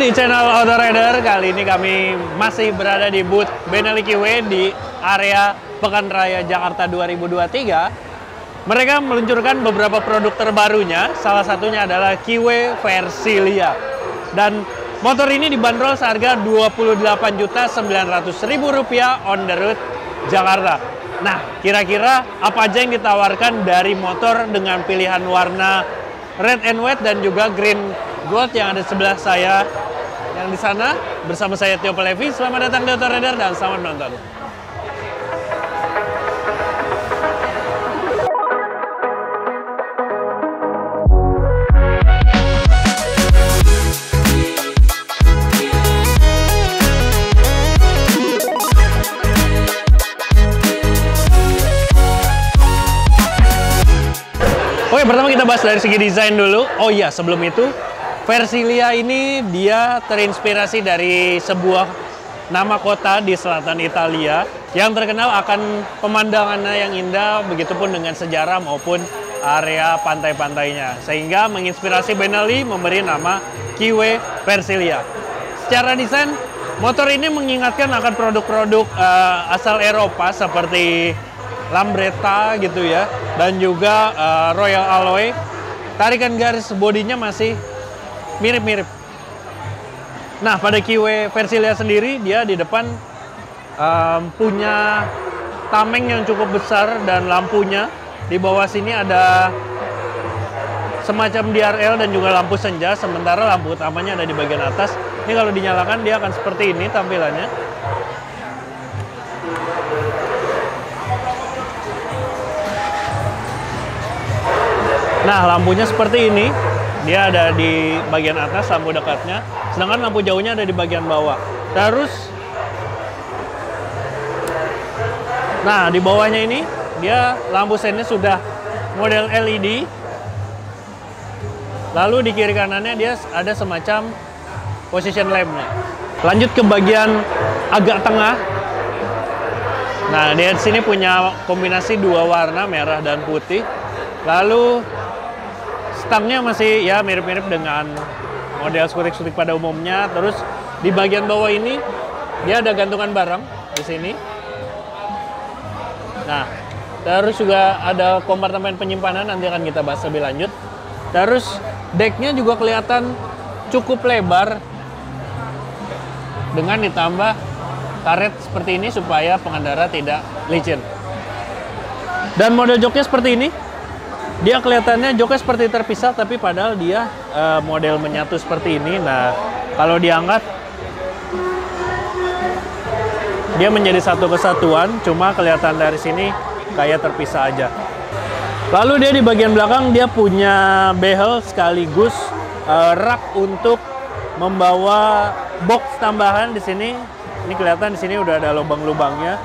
di channel Auto Rider. Kali ini kami masih berada di booth Benelli Kiwe di area Pekan Raya Jakarta 2023. Mereka meluncurkan beberapa produk terbarunya, salah satunya adalah Kiwe Versilia. Dan motor ini dibanderol seharga Rp28.900.000 on the road Jakarta. Nah, kira-kira apa aja yang ditawarkan dari motor dengan pilihan warna red and white dan juga green gold yang ada sebelah saya yang di sana bersama saya Tio Pelevi. Selamat datang di Auto Rider dan selamat menonton. Oke, pertama kita bahas dari segi desain dulu. Oh iya, sebelum itu, Versilia ini dia terinspirasi dari sebuah nama kota di selatan Italia yang terkenal akan pemandangannya yang indah, begitupun dengan sejarah maupun area pantai-pantainya. Sehingga menginspirasi Benelli memberi nama Kiwe Versilia. Secara desain, motor ini mengingatkan akan produk-produk asal Eropa seperti Lambretta gitu ya, dan juga Royal Alloy. Tarikan garis bodinya masih mirip-mirip. Nah, pada Kiwe Versilia sendiri, dia di depan punya tameng yang cukup besar dan lampunya. Di bawah sini ada semacam DRL dan juga lampu senja, sementara lampu utamanya ada di bagian atas. Ini kalau dinyalakan dia akan seperti ini tampilannya. Nah, lampunya seperti ini. Dia ada di bagian atas, lampu dekatnya. Sedangkan lampu jauhnya ada di bagian bawah. Terus, nah di bawahnya ini, dia lampu sennya sudah model LED. Lalu di kiri kanannya dia ada semacam position lampnya. Lanjut ke bagian agak tengah. Nah, dia di sini punya kombinasi dua warna, merah dan putih. Lalu stangnya masih ya mirip-mirip dengan model skutik-skutik pada umumnya. Terus di bagian bawah ini dia ada gantungan barang di sini. Nah, terus juga ada kompartemen penyimpanan, nanti akan kita bahas lebih lanjut. Terus decknya juga kelihatan cukup lebar dengan ditambah karet seperti ini supaya pengendara tidak licin. Dan model joknya seperti ini. Dia kelihatannya joknya seperti terpisah, tapi padahal dia model menyatu seperti ini. Nah, kalau diangkat, dia menjadi satu kesatuan, cuma kelihatan dari sini kayak terpisah aja. Lalu dia di bagian belakang, dia punya behel sekaligus rak untuk membawa box tambahan di sini. Ini kelihatan di sini udah ada lubang-lubangnya,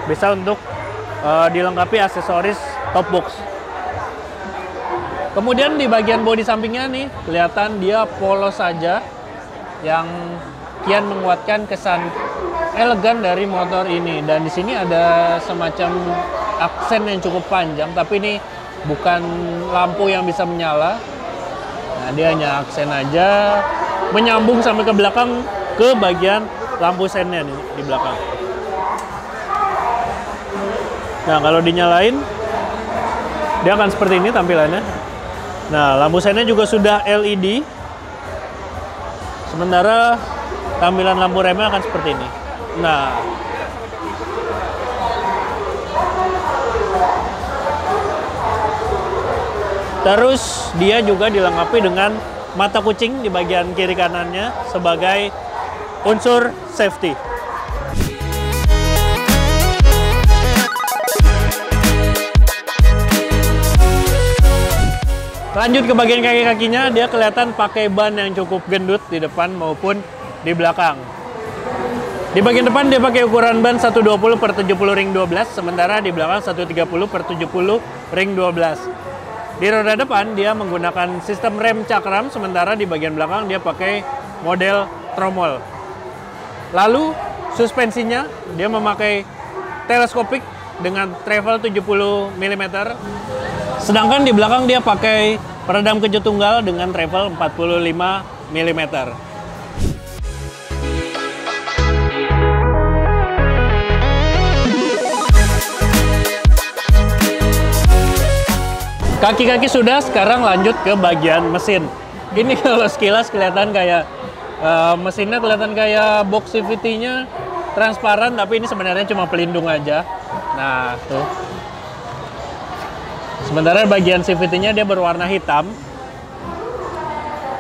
bisa untuk dilengkapi aksesoris top box. Kemudian di bagian bodi sampingnya nih, kelihatan dia polos saja, yang kian menguatkan kesan elegan dari motor ini. Dan di sini ada semacam aksen yang cukup panjang, tapi ini bukan lampu yang bisa menyala. Nah, dia hanya aksen aja, menyambung sampai ke belakang ke bagian lampu sennya nih di belakang. Nah, kalau dinyalain, dia akan seperti ini tampilannya. Nah, lampu sennya juga sudah LED. Sementara tampilan lampu remnya akan seperti ini. Nah, terus dia juga dilengkapi dengan mata kucing di bagian kiri kanannya sebagai unsur safety. Lanjut ke bagian kaki-kakinya, dia kelihatan pakai ban yang cukup gendut di depan maupun di belakang. Di bagian depan dia pakai ukuran ban 120 per 70 ring 12, sementara di belakang 130 per 70 ring 12. Di roda depan dia menggunakan sistem rem cakram, sementara di bagian belakang dia pakai model tromol. Lalu suspensinya dia memakai teleskopik dengan travel 70 mm. Sedangkan di belakang dia pakai peredam kejut tunggal dengan travel 45 mm. Kaki-kaki sudah, sekarang lanjut ke bagian mesin. Ini kalau sekilas kelihatan kayak mesinnya kelihatan kayak box CVT-nya transparan, tapi ini sebenarnya cuma pelindung aja. Nah, tuh. Sementara bagian CVT-nya dia berwarna hitam.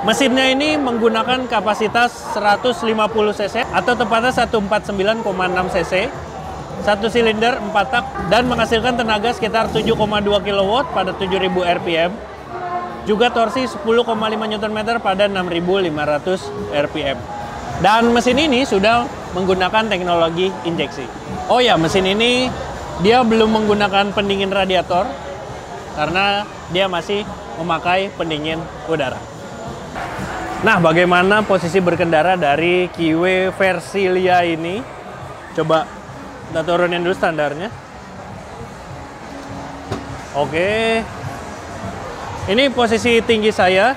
Mesinnya ini menggunakan kapasitas 150 cc atau tepatnya 149,6 cc. Satu silinder 4 tak dan menghasilkan tenaga sekitar 7,2 kW pada 7000 rpm. Juga torsi 10,5 Nm pada 6500 rpm. Dan mesin ini sudah menggunakan teknologi injeksi. Oh ya, mesin ini dia belum menggunakan pendingin radiator karena dia masih memakai pendingin udara. Nah, bagaimana posisi berkendara dari Kiwe Versilia ini? Coba kita turunin dulu standarnya. Oke. Ini posisi tinggi saya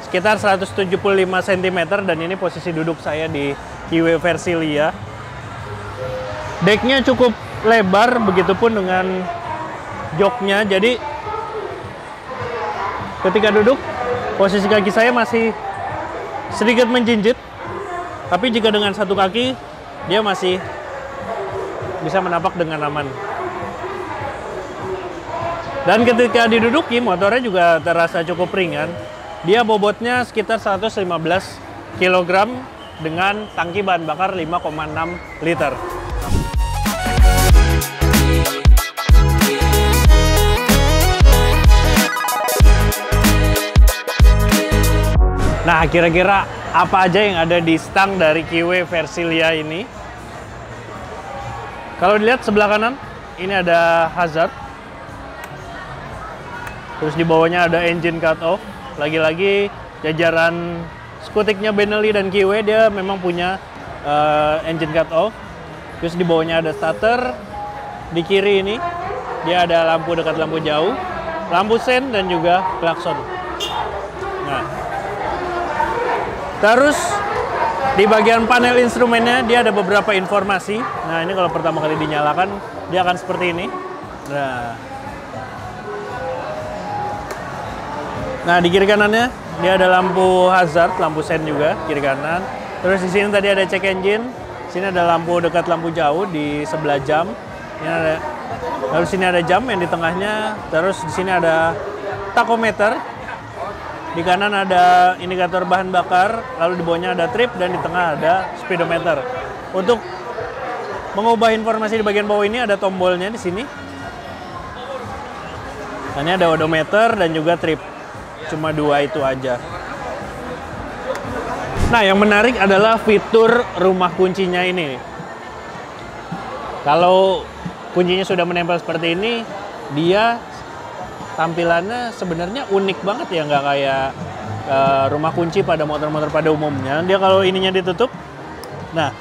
sekitar 175 cm dan ini posisi duduk saya di Kiwe Versilia. Decknya cukup lebar, begitupun dengan joknya. Jadi ketika duduk, posisi kaki saya masih sedikit menjinjit, tapi jika dengan satu kaki, dia masih bisa menapak dengan aman. Dan ketika diduduki, motornya juga terasa cukup ringan. Dia bobotnya sekitar 115 kg dengan tangki bahan bakar 5,6 liter. Nah, kira-kira apa aja yang ada di stang dari Kiwe Versilia ini? Kalau dilihat sebelah kanan, ini ada hazard. Terus di bawahnya ada engine cut off. Lagi-lagi jajaran skutiknya Benelli dan Kiwe, dia memang punya engine cut off. Terus di bawahnya ada starter. Di kiri ini, dia ada lampu dekat lampu jauh, lampu sen, dan juga klakson. Nah, terus di bagian panel instrumennya dia ada beberapa informasi. Nah, ini kalau pertama kali dinyalakan dia akan seperti ini. Nah, di kiri kanannya dia ada lampu hazard, lampu sen juga kiri kanan. Terus di sini tadi ada check engine. Sini ada lampu dekat lampu jauh di sebelah jam. Ini ada, lalu sini ada jam yang di tengahnya. Terus di sini ada tachometer. Di kanan ada indikator bahan bakar, lalu di bawahnya ada trip, dan di tengah ada speedometer. Untuk mengubah informasi di bagian bawah ini ada tombolnya di sini. Nah, ini ada odometer dan juga trip. Cuma dua itu aja. Nah, yang menarik adalah fitur rumah kuncinya ini. Kalau kuncinya sudah menempel seperti ini, dia tampilannya sebenarnya unik banget ya, nggak kayak rumah kunci pada motor-motor pada umumnya. Dia kalau ininya ditutup, nah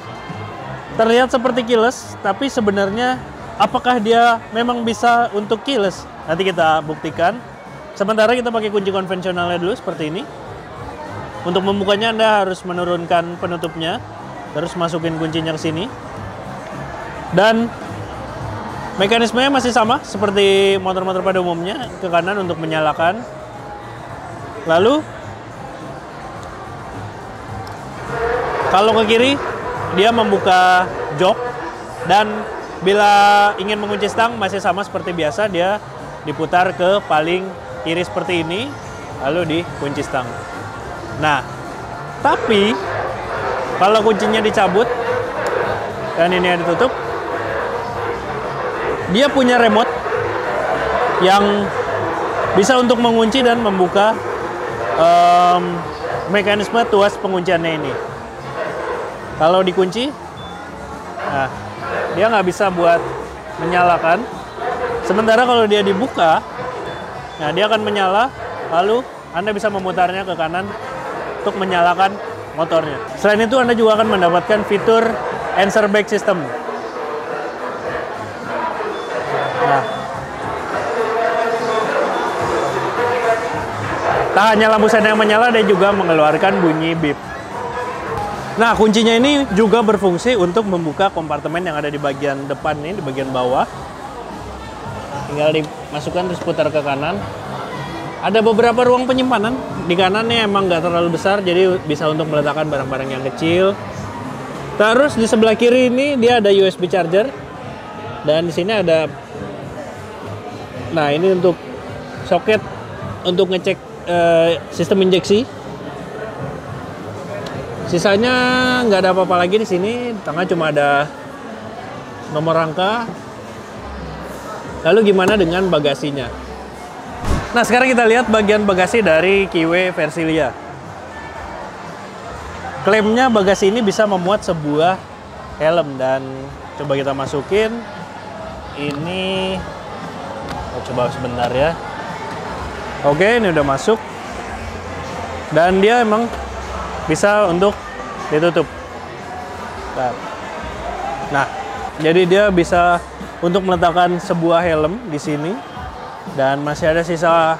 terlihat seperti keyless, tapi sebenarnya apakah dia memang bisa untuk keyless? Nanti kita buktikan. Sementara kita pakai kunci konvensionalnya dulu seperti ini. Untuk membukanya Anda harus menurunkan penutupnya, terus masukin kuncinya ke sini. Dan mekanismenya masih sama seperti motor-motor pada umumnya, ke kanan untuk menyalakan. Lalu kalau ke kiri dia membuka jok, dan bila ingin mengunci stang masih sama seperti biasa, dia diputar ke paling kiri seperti ini, lalu dikunci stang. Nah, tapi kalau kuncinya dicabut dan ini ditutup, dia punya remote yang bisa untuk mengunci dan membuka mekanisme tuas pengunciannya ini. Kalau dikunci, nah, dia nggak bisa buat menyalakan. Sementara kalau dia dibuka, nah dia akan menyala, lalu Anda bisa memutarnya ke kanan untuk menyalakan motornya. Selain itu, Anda juga akan mendapatkan fitur answer back system. Nah, tak hanya lampu sen yang menyala, dia juga mengeluarkan bunyi beep. Nah, kuncinya ini juga berfungsi untuk membuka kompartemen yang ada di bagian depan ini, di bagian bawah. Tinggal dimasukkan terus putar ke kanan. Ada beberapa ruang penyimpanan. Di kanannya emang nggak terlalu besar, jadi bisa untuk meletakkan barang-barang yang kecil. Terus di sebelah kiri ini dia ada USB charger. Dan di sini ada, nah ini untuk soket untuk ngecek sistem injeksi. Sisanya nggak ada apa-apa lagi di sini. Di tengah cuma ada nomor rangka. Lalu gimana dengan bagasinya? Nah, sekarang kita lihat bagian bagasi dari Kiwe Versilia. Klaimnya bagasi ini bisa memuat sebuah helm, dan coba kita masukin. Ini coba sebentar ya. Oke, ini udah masuk. Dan dia emang bisa untuk ditutup. Nah, jadi dia bisa untuk meletakkan sebuah helm di sini. Dan masih ada sisa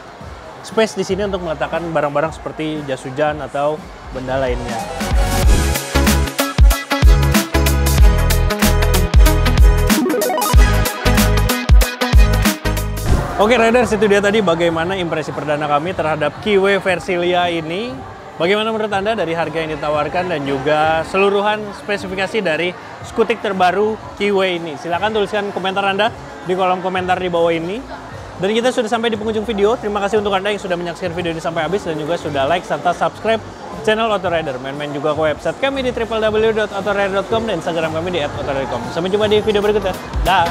space di sini untuk meletakkan barang-barang seperti jas hujan atau benda lainnya. Oke Riders, itu dia tadi bagaimana impresi perdana kami terhadap Kiwe Versilia ini. Bagaimana menurut Anda dari harga yang ditawarkan dan juga seluruhan spesifikasi dari skutik terbaru Kiwe ini? Silahkan tuliskan komentar Anda di kolom komentar di bawah ini. Dan kita sudah sampai di penghujung video. Terima kasih untuk Anda yang sudah menyaksikan video ini sampai habis dan juga sudah like serta subscribe channel Autorider. Main-main juga ke website kami di www.autorider.com dan Instagram kami di @autorider.com. Sampai jumpa di video berikutnya. Dah.